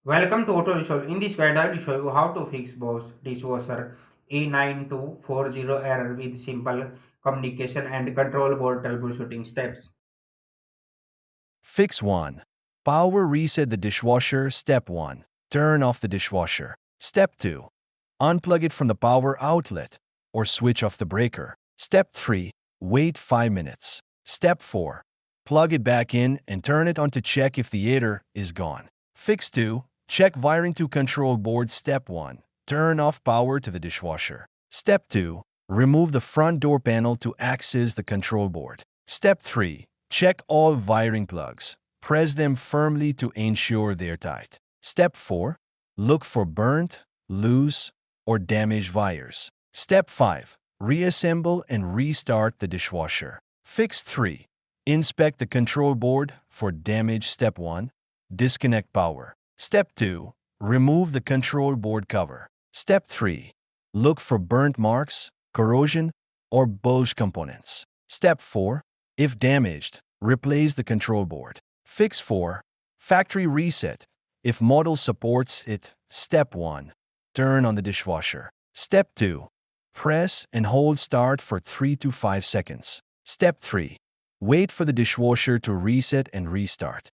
Welcome to Auto Resolve. In this guide, I will show you how to fix Bosch Dishwasher E92-40 error with simple communication and control board troubleshooting steps. Fix 1. Power reset the dishwasher. Step 1. Turn off the dishwasher. Step 2. Unplug it from the power outlet or switch off the breaker. Step 3. Wait 5 minutes. Step 4. Plug it back in and turn it on to check if the error is gone. Fix 2. Check wiring to control board. Step 1. Turn off power to the dishwasher. Step 2. Remove the front door panel to access the control board. Step 3. Check all wiring plugs. Press them firmly to ensure they're tight. Step 4. Look for burnt, loose, or damaged wires. Step 5. Reassemble and restart the dishwasher. Fix 3. Inspect the control board for damage. Step 1. Disconnect power. Step 2. Remove the control board cover. Step 3. Look for burnt marks, corrosion, or bulge components. Step 4. If damaged, replace the control board. Fix 4. Factory reset. If model supports it. Step 1. Turn on the dishwasher. Step 2. Press and hold start for 3 to 5 seconds. Step 3. Wait for the dishwasher to reset and restart.